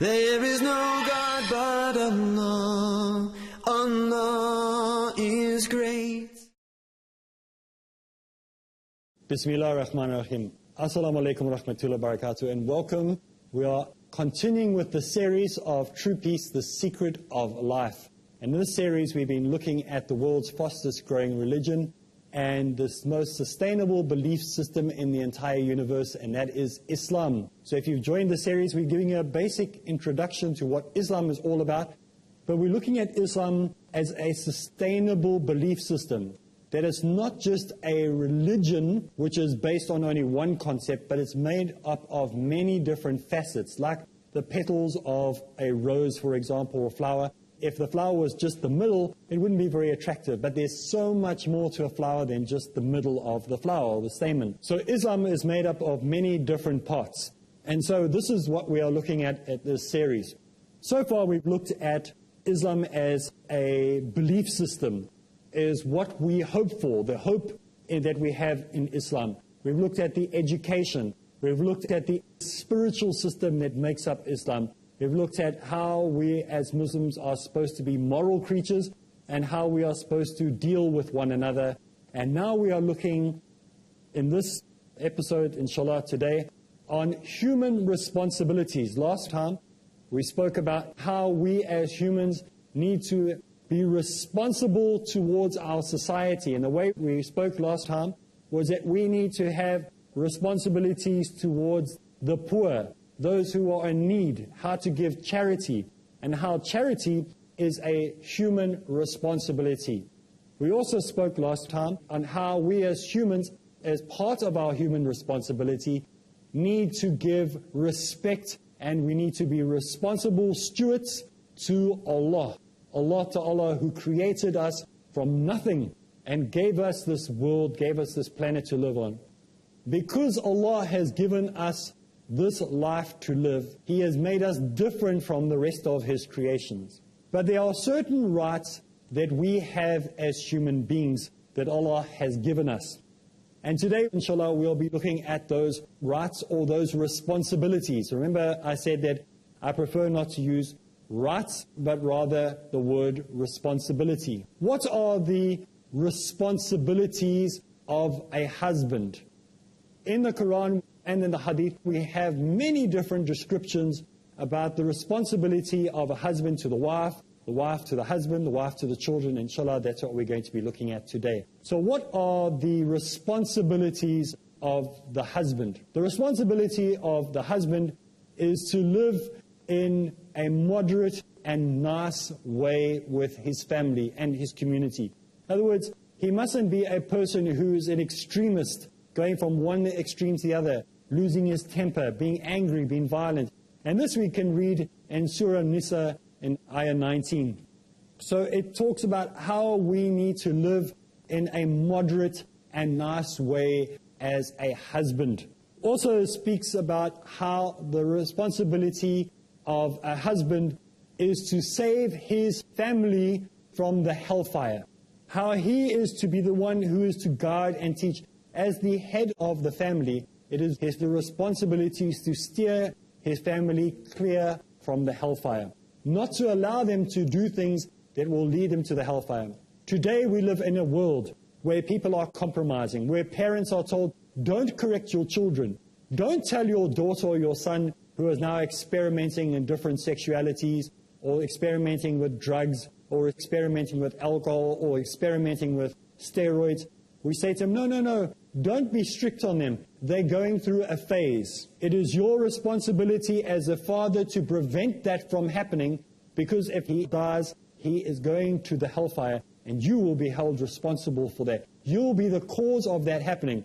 There is no God but Allah. Allah is great. Bismillah ar-Rahman ar-Rahim. Assalamu alaikum wa rahmatullahi wa barakatuh, and welcome. We are continuing with the series of True Peace, the Secret of Life. And in this series, we've been looking at the world's fastest growing religion and this most sustainable belief system in the entire universe, and that is Islam. So if you've joined the series, we're giving you a basic introduction to what Islam is all about, but we're looking at Islam as a sustainable belief system. That it's not just a religion which is based on only one concept, but it's made up of many different facets, like the petals of a rose, for example, or flower. If the flower was just the middle, it wouldn't be very attractive, but there's so much more to a flower than just the middle of the flower, or the stamen. So Islam is made up of many different parts. And so this is what we are looking at this series. So far we've looked at Islam as a belief system, is what we hope for, the hope that we have in Islam. We've looked at the education. We've looked at the spiritual system that makes up Islam. We've looked at how we as Muslims are supposed to be moral creatures and how we are supposed to deal with one another. And now we are looking in this episode, inshallah, today, on human responsibilities. Last time we spoke about how we as humans need to be responsible towards our society. And the way we spoke last time was that we need to have responsibilities towards the poor, those who are in need, how to give charity, and how charity is a human responsibility. We also spoke last time on how we as humans, as part of our human responsibility, need to give respect, and we need to be responsible stewards to Allah. Allah who created us from nothing and gave us this world, gave us this planet to live on. Because Allah has given us this life to live, He has made us different from the rest of His creations. But there are certain rights that we have as human beings that Allah has given us. And today, inshallah, we'll be looking at those rights or those responsibilities. Remember, I said that I prefer not to use rights, but rather the word responsibility. What are the responsibilities of a husband? In the Quran and in the Hadith, we have many different descriptions about the responsibility of a husband to the wife to the husband, the wife to the children. Inshallah, that's what we're going to be looking at today. So what are the responsibilities of the husband? The responsibility of the husband is to live in a moderate and nice way with his family and his community. In other words, he mustn't be a person who is an extremist, going from one extreme to the other, losing his temper, being angry, being violent. And this we can read in Surah Nisa in Ayah 19. So it talks about how we need to live in a moderate and nice way as a husband. Also speaks about how the responsibility of a husband is to save his family from the hellfire. How he is to be the one who is to guide and teach. As the head of the family, it is his responsibility to steer his family clear from the hellfire. Not to allow them to do things that will lead them to the hellfire. Today we live in a world where people are compromising, where parents are told, don't correct your children. Don't tell your daughter or your son who is now experimenting in different sexualities, or experimenting with drugs, or experimenting with alcohol, or experimenting with steroids. We say to them, no, don't be strict on them. They're going through a phase. It is your responsibility as a father to prevent that from happening, because if he dies, he is going to the hellfire, and you will be held responsible for that. You will be the cause of that happening.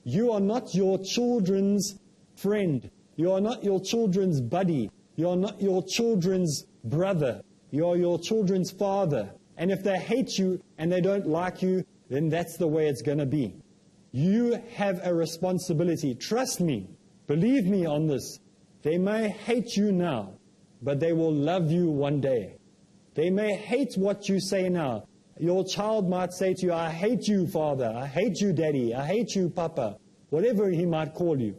You are not your children's friend. You are not your children's buddy. You are not your children's brother. You are your children's father. And if they hate you and they don't like you, then that's the way it's going to be. You have a responsibility. Trust me. Believe me on this. They may hate you now, but they will love you one day. They may hate what you say now. Your child might say to you, I hate you, Father. I hate you, Daddy. I hate you, Papa. Whatever he might call you.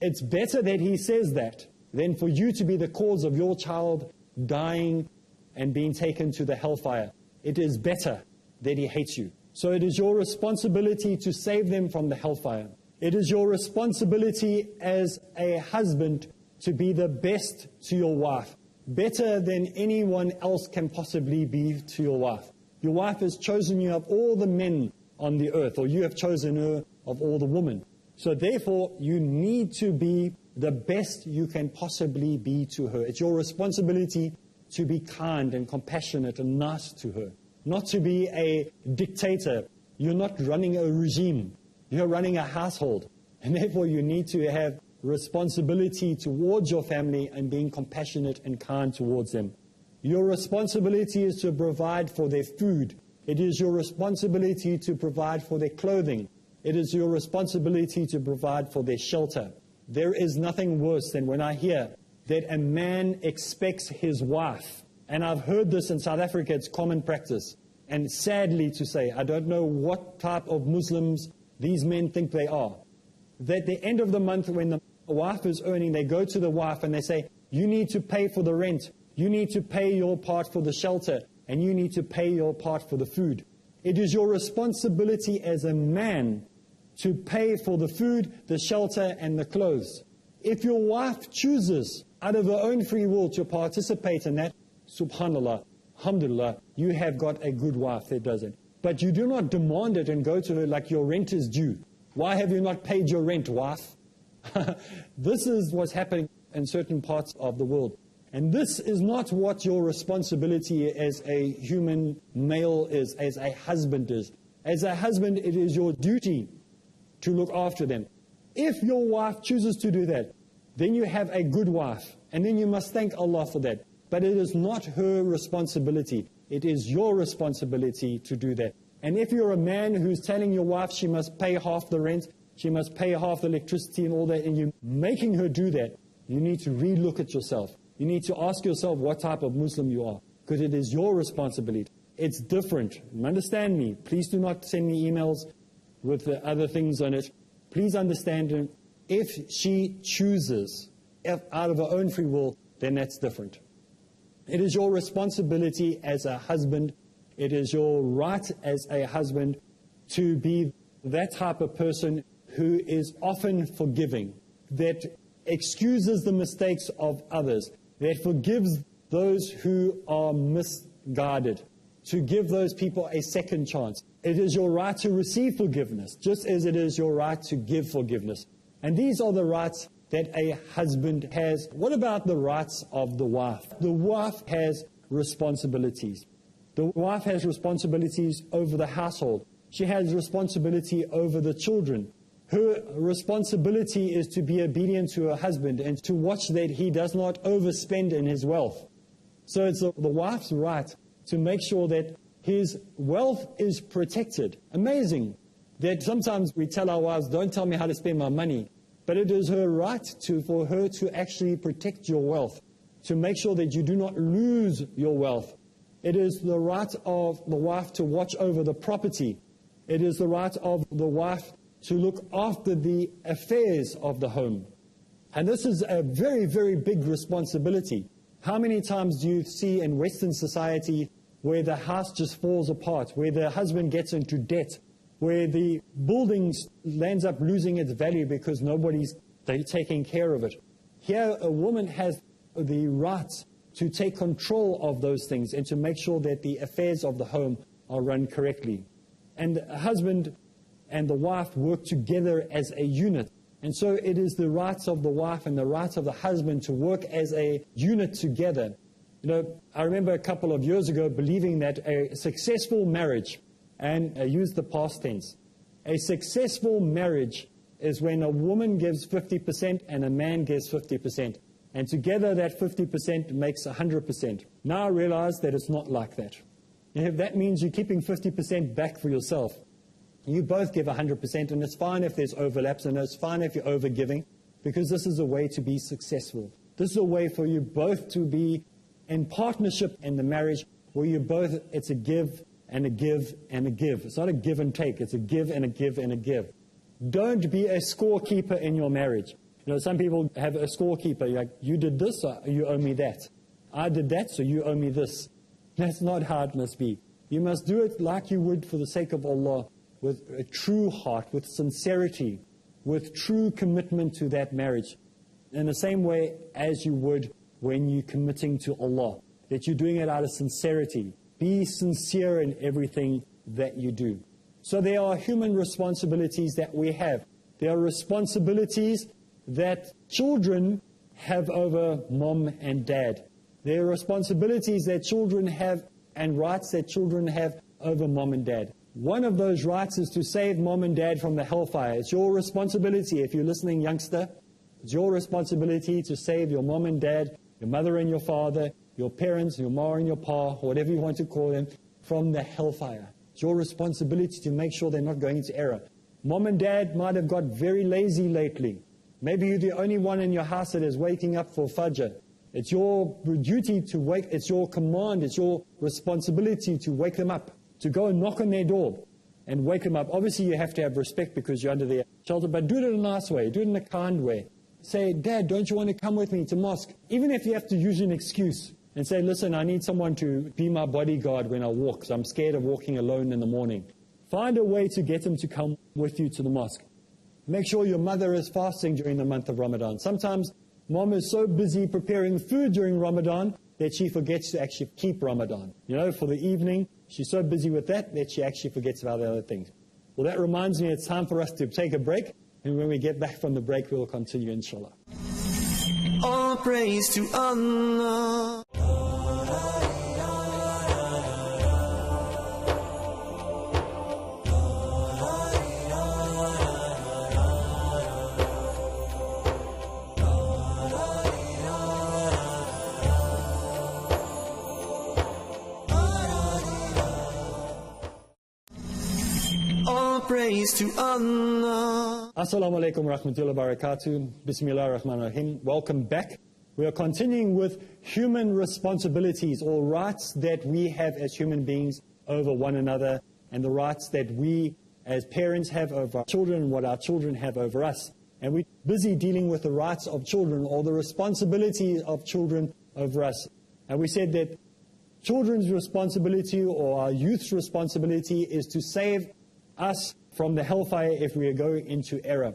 It's better that he says that than for you to be the cause of your child dying and being taken to the hellfire. It is better that he hates you. So it is your responsibility to save them from the hellfire. It is your responsibility as a husband to be the best to your wife, better than anyone else can possibly be to your wife. Your wife has chosen you of all the men on the earth, or you have chosen her of all the women. So therefore, you need to be the best you can possibly be to her. It's your responsibility to be kind and compassionate and nice to her, not to be a dictator. You're not running a regime. You're running a household. And therefore, you need to have responsibility towards your family and being compassionate and kind towards them. Your responsibility is to provide for their food. It is your responsibility to provide for their clothing. It is your responsibility to provide for their shelter. There is nothing worse than when I hear that a man expects his wife, and I've heard this in South Africa, it's common practice, and sadly to say, I don't know what type of Muslims these men think they are, that at the end of the month when the wife is earning, they go to the wife and they say, you need to pay for the rent, you need to pay your part for the shelter, and you need to pay your part for the food. It is your responsibility as a man to pay for the food, the shelter, and the clothes. If your wife chooses out of her own free will to participate in that, subhanallah, alhamdulillah, you have got a good wife that does it. But you do not demand it and go to her like your rent is due. Why have you not paid your rent, wife? This is what's happening in certain parts of the world. And this is not what your responsibility as a human male is, as a husband is. As a husband, it is your duty to look after them. If your wife chooses to do that, then you have a good wife, and then you must thank Allah for that. But it is not her responsibility. It is your responsibility to do that. And if you're a man who's telling your wife she must pay half the rent, she must pay half the electricity and all that, and you're making her do that, you need to re-look at yourself. You need to ask yourself what type of Muslim you are, because it is your responsibility. It's different. Understand me. Please do not send me emails with the other things on it. Please understand, if she chooses out of her own free will, then that's different. It is your responsibility as a husband, it is your right as a husband to be that type of person who is often forgiving, that excuses the mistakes of others, that forgives those who are misguided, to give those people a second chance. It is your right to receive forgiveness, just as it is your right to give forgiveness. And these are the rights that a husband has. What about the rights of the wife? The wife has responsibilities. The wife has responsibilities over the household. She has responsibility over the children. Her responsibility is to be obedient to her husband and to watch that he does not overspend in his wealth. So it's the wife's right to make sure that his wealth is protected. Amazing that sometimes we tell our wives, don't tell me how to spend my money. But it is her right for her to actually protect your wealth, to make sure that you do not lose your wealth. It is the right of the wife to watch over the property. It is the right of the wife to look after the affairs of the home. And this is a very, very big responsibility. How many times do you see in Western society where the house just falls apart, where the husband gets into debt, where the building ends up losing its value because nobody's taking care of it? Here, a woman has the right to take control of those things and to make sure that the affairs of the home are run correctly. And the husband and the wife work together as a unit. And so it is the rights of the wife and the rights of the husband to work as a unit together. You know, I remember a couple of years ago believing that a successful marriage, and I use the past tense, a successful marriage is when a woman gives 50% and a man gives 50%. And together that 50% makes 100%. Now I realize that it's not like that. If that means you're keeping 50% back for yourself, you both give 100%, and it's fine if there's overlaps, and it's fine if you're over-giving, because this is a way to be successful. This is a way for you both to be in partnership in the marriage, where you both, it's a give and a give and a give. It's not a give and take, it's a give and a give and a give. Don't be a scorekeeper in your marriage. You know, some people have a scorekeeper, like, you did this, so you owe me that. I did that, so you owe me this. That's not how it must be. You must do it like you would for the sake of Allah, with a true heart, with sincerity, with true commitment to that marriage. In the same way as you would when you're committing to Allah, that you're doing it out of sincerity. Be sincere in everything that you do. So there are human responsibilities that we have. There are responsibilities that children have over mom and dad. There are responsibilities that children have and rights that children have over mom and dad. One of those rights is to save mom and dad from the hellfire. It's your responsibility, if you're listening, youngster. It's your responsibility to save your mom and dad, your mother and your father, your parents, your ma and your pa, whatever you want to call them, from the hellfire. It's your responsibility to make sure they're not going into error. Mom and dad might have got very lazy lately. Maybe you're the only one in your house that is waking up for Fajr. It's your duty to wake, it's your command, it's your responsibility to wake them up, to go and knock on their door and wake them up. Obviously, you have to have respect because you're under their shelter, but do it in a nice way, do it in a kind way. Say, Dad, don't you want to come with me to mosque? Even if you have to use an excuse and say, listen, I need someone to be my bodyguard when I walk, because I'm scared of walking alone in the morning. Find a way to get them to come with you to the mosque. Make sure your mother is fasting during the month of Ramadan. Sometimes mom is so busy preparing food during Ramadan that she forgets to actually keep Ramadan. You know, for the evening, she's so busy with that she actually forgets about the other things. Well, that reminds me it's time for us to take a break. And when we get back from the break, we'll continue, inshallah. All praise to Allah. All praise to Allah. Assalamu alaikum wa rahmatullahi wa barakatuh. Bismillah ar-Rahman ar-Rahim. Welcome back. We are continuing with human responsibilities or rights that we have as human beings over one another and the rights that we as parents have over our children and what our children have over us. And we're busy dealing with the rights of children or the responsibility of children over us. And we said that children's responsibility or our youth's responsibility is to save us from the hellfire if we go into error.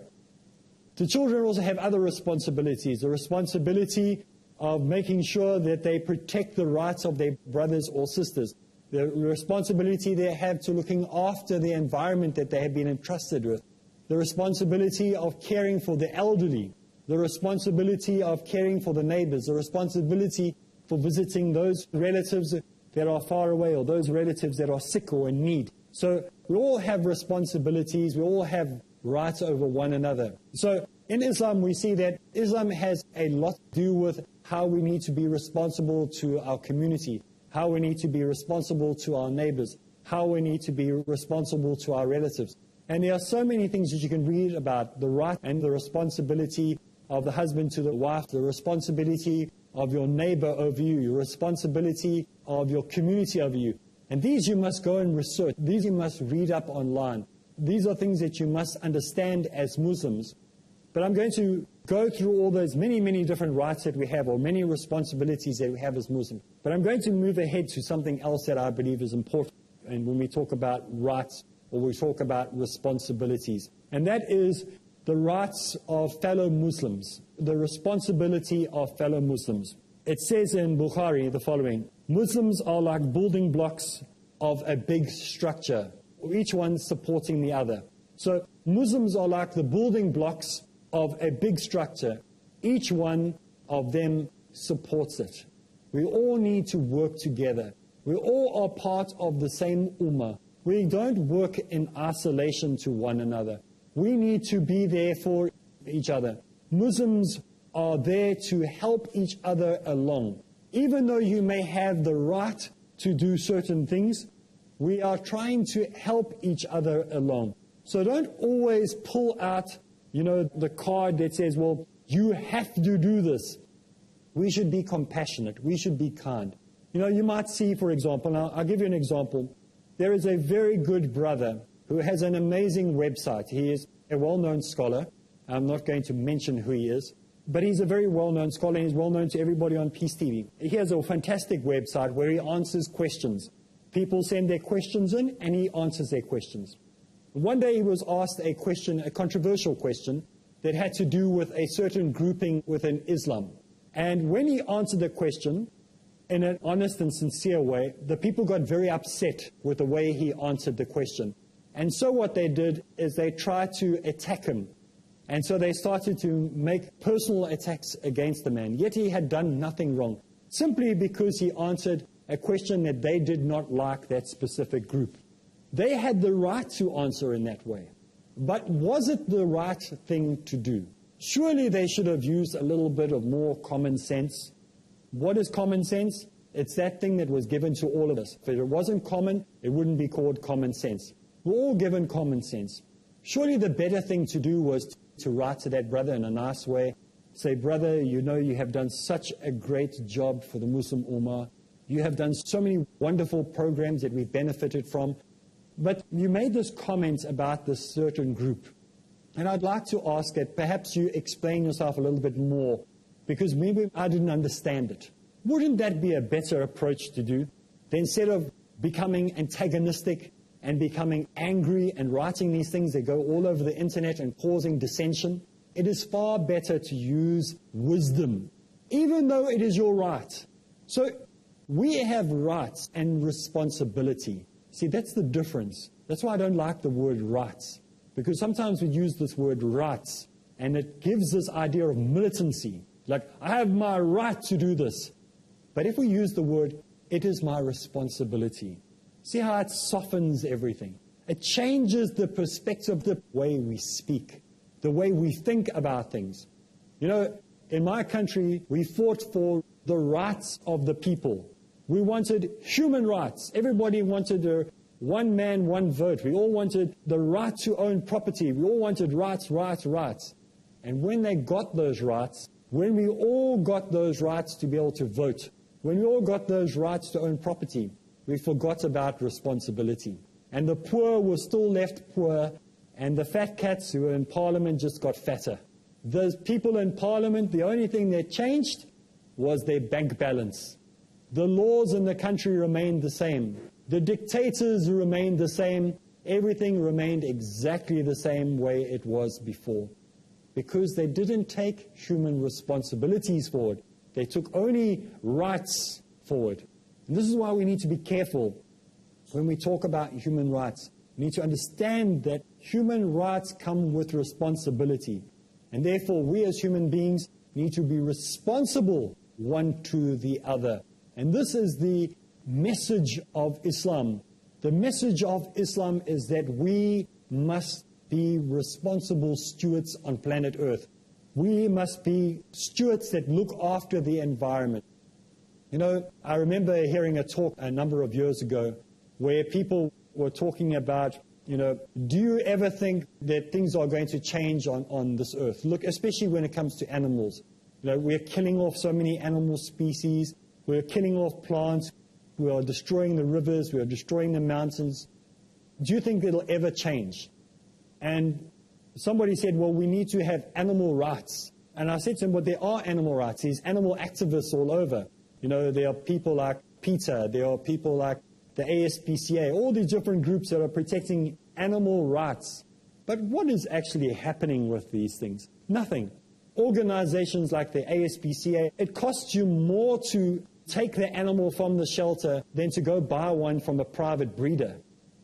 The children also have other responsibilities. The responsibility of making sure that they protect the rights of their brothers or sisters. The responsibility they have to looking after the environment that they have been entrusted with. The responsibility of caring for the elderly. The responsibility of caring for the neighbors. The responsibility for visiting those relatives that are far away or those relatives that are sick or in need. So we all have responsibilities, we all have rights over one another. So in Islam we see that Islam has a lot to do with how we need to be responsible to our community, how we need to be responsible to our neighbors, how we need to be responsible to our relatives. And there are so many things that you can read about the right and the responsibility of the husband to the wife, the responsibility of your neighbor over you, your responsibility of your community over you. And these you must go and research. These you must read up online. These are things that you must understand as Muslims. But I'm going to go through all those many different rights that we have or many responsibilities that we have as Muslims. But I'm going to move ahead to something else that I believe is important. And when we talk about rights or we talk about responsibilities. And that is the rights of fellow Muslims, the responsibility of fellow Muslims. It says in Bukhari the following: Muslims are like building blocks of a big structure, each one supporting the other. So Muslims are like the building blocks of a big structure. Each one of them supports it. We all need to work together. We all are part of the same ummah. We don't work in isolation to one another. We need to be there for each other. Muslims are there to help each other along. Even though you may have the right to do certain things, we are trying to help each other along. So don't always pull out, the card that says, well, you have to do this. We should be compassionate. We should be kind. You might see, for example, now I'll give you an example. There is a very good brother who has an amazing website. He is a well-known scholar. I'm not going to mention who he is, but he's a very well-known scholar, and he's well-known to everybody on Peace TV. He has a fantastic website where he answers questions. People send their questions in, and he answers their questions. One day he was asked a question, a controversial question, that had to do with a certain grouping within Islam. And when he answered the question in an honest and sincere way, the people got very upset with the way he answered the question. And so what they did is they tried to attack him. And so they started to make personal attacks against the man. Yet he had done nothing wrong, simply because he answered a question that they did not like that specific group. They had the right to answer in that way. But was it the right thing to do? Surely they should have used a little bit of more common sense. What is common sense? It's that thing that was given to all of us. If it wasn't common, it wouldn't be called common sense. We're all given common sense. Surely the better thing to do was to write to that brother in a nice way. Say, brother, you know you have done such a great job for the Muslim Ummah. You have done so many wonderful programs that we've benefited from. But you made this comment about this certain group. And I'd like to ask that perhaps you explain yourself a little bit more, because maybe I didn't understand it. Wouldn't that be a better approach to do? Then instead of becoming antagonistic and becoming angry and writing these things that go all over the internet and causing dissension, it is far better to use wisdom, even though it is your right. So we have rights and responsibility. See, that's the difference. That's why I don't like the word rights, because sometimes we use this word rights, and it gives this idea of militancy, like, I have my right to do this. But if we use the word, it is my responsibility, see how it softens everything. It changes the perspective of the way we speak, the way we think about things. You know, in my country, we fought for the rights of the people. We wanted human rights. Everybody wanted a one man, one vote. We all wanted the right to own property. We all wanted rights, rights, rights. And when they got those rights, when we all got those rights to be able to vote, when we all got those rights to own property, we forgot about responsibility. And the poor were still left poor, and the fat cats who were in Parliament just got fatter. Those people in Parliament, the only thing that changed was their bank balance. The laws in the country remained the same. The dictators remained the same. Everything remained exactly the same way it was before, because they didn't take human responsibilities forward. They took only rights forward. And this is why we need to be careful when we talk about human rights. We need to understand that human rights come with responsibility. And therefore, we as human beings need to be responsible one to the other. And this is the message of Islam. The message of Islam is that we must be responsible stewards on planet Earth. We must be stewards that look after the environment. You know, I remember hearing a talk a number of years ago where people were talking about, you know, do you ever think that things are going to change on this earth? Look, especially when it comes to animals. You know, we're killing off so many animal species. We're killing off plants. We are destroying the rivers. We are destroying the mountains. Do you think it'll ever change? And somebody said, well, we need to have animal rights. And I said to him, well, there are animal rights. There's animal activists all over. You know, there are people like PETA. There are people like the ASPCA, all these different groups that are protecting animal rights. But what is actually happening with these things? Nothing. Organizations like the ASPCA, it costs you more to take the animal from the shelter than to go buy one from a private breeder.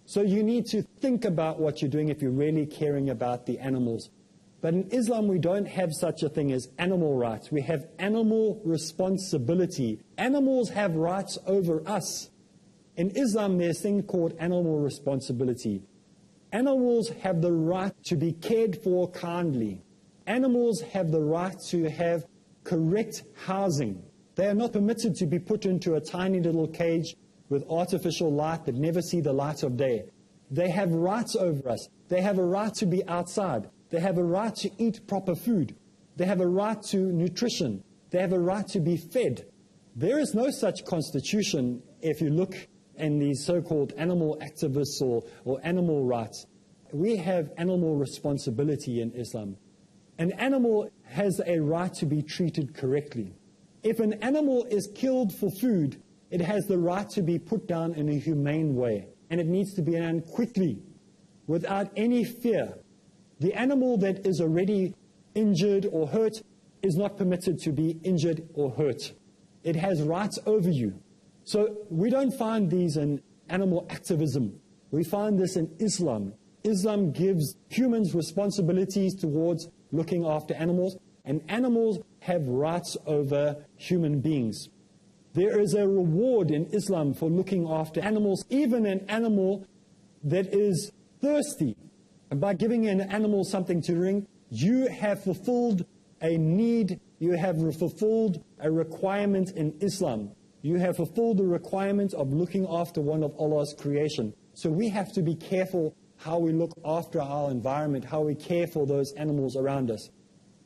So you need to think about what you're doing if you're really caring about the animals. But in Islam, we don't have such a thing as animal rights. We have animal responsibility. Animals have rights over us. In Islam, there's a thing called animal responsibility. Animals have the right to be cared for kindly. Animals have the right to have correct housing. They are not permitted to be put into a tiny little cage with artificial light that never see the light of day. They have rights over us. They have a right to be outside. They have a right to eat proper food. They have a right to nutrition. They have a right to be fed. There is no such constitution if you look in these so-called animal activists or animal rights. We have animal responsibility in Islam. An animal has a right to be treated correctly. If an animal is killed for food, it has the right to be put down in a humane way, and it needs to be done quickly, without any fear. The animal that is already injured or hurt is not permitted to be injured or hurt. It has rights over you. So we don't find these in animal activism. We find this in Islam. Islam gives humans responsibilities towards looking after animals, and animals have rights over human beings. There is a reward in Islam for looking after animals, even an animal that is thirsty. And by giving an animal something to drink, you have fulfilled a need, you have fulfilled a requirement in Islam. You have fulfilled the requirement of looking after one of Allah's creation. So we have to be careful how we look after our environment, how we care for those animals around us.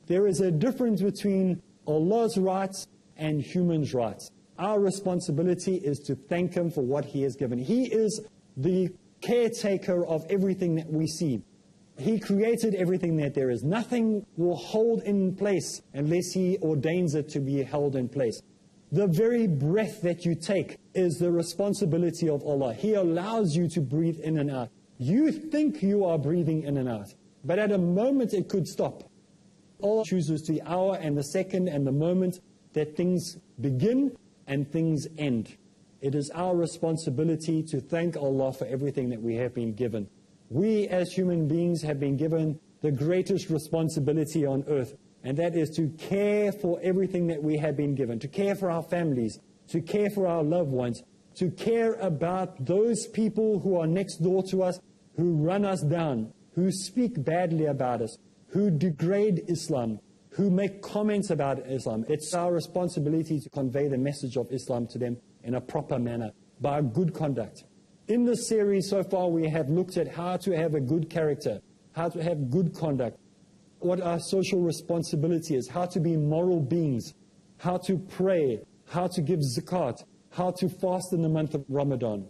There is a difference between Allah's rights and humans' rights. Our responsibility is to thank Him for what He has given. He is the caretaker of everything that we see. He created everything that there is. Nothing will hold in place unless He ordains it to be held in place. The very breath that you take is the responsibility of Allah. He allows you to breathe in and out. You think you are breathing in and out, but at a moment it could stop. Allah chooses the hour and the second and the moment that things begin and things end. It is our responsibility to thank Allah for everything that we have been given. We as human beings have been given the greatest responsibility on earth, and that is to care for everything that we have been given, to care for our families, to care for our loved ones, to care about those people who are next door to us, who run us down, who speak badly about us, who degrade Islam, who make comments about Islam. It's our responsibility to convey the message of Islam to them in a proper manner, by good conduct. In this series so far, we have looked at how to have a good character, how to have good conduct, what our social responsibility is, how to be moral beings, how to pray, how to give zakat, how to fast in the month of Ramadan.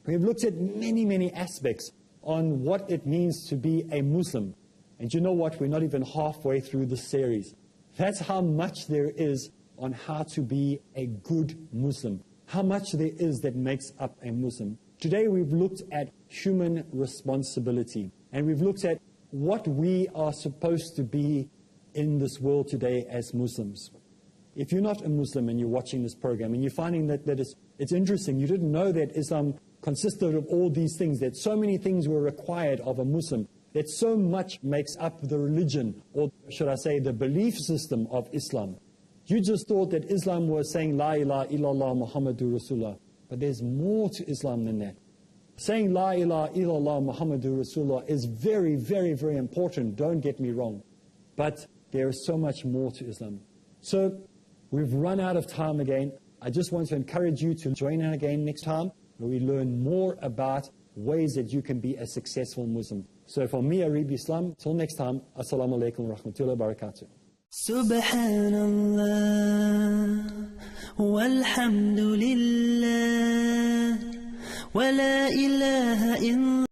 We've looked at many, many aspects on what it means to be a Muslim. And you know what? We're not even halfway through the series. That's how much there is on how to be a good Muslim, how much there is that makes up a Muslim. Today we've looked at human responsibility, and we've looked at what we are supposed to be in this world today as Muslims. If you're not a Muslim and you're watching this program and you're finding that it's interesting, you didn't know that Islam consisted of all these things, that so many things were required of a Muslim, that so much makes up the religion, or should I say the belief system of Islam. You just thought that Islam was saying La ilaha illallah Muhammadur Rasulullah. But there's more to Islam than that. Saying La ilaha illallah Muhammadur Rasulullah is very, very, very important, don't get me wrong. But there is so much more to Islam. So we've run out of time again. I just want to encourage you to join in again next time, where we learn more about ways that you can be a successful Muslim. So from me, Areeb Islam, till next time, Assalamu alaikum wa rahmatullahi wa barakatuh. Subhanallah walhamdulillah wa la ilaha illa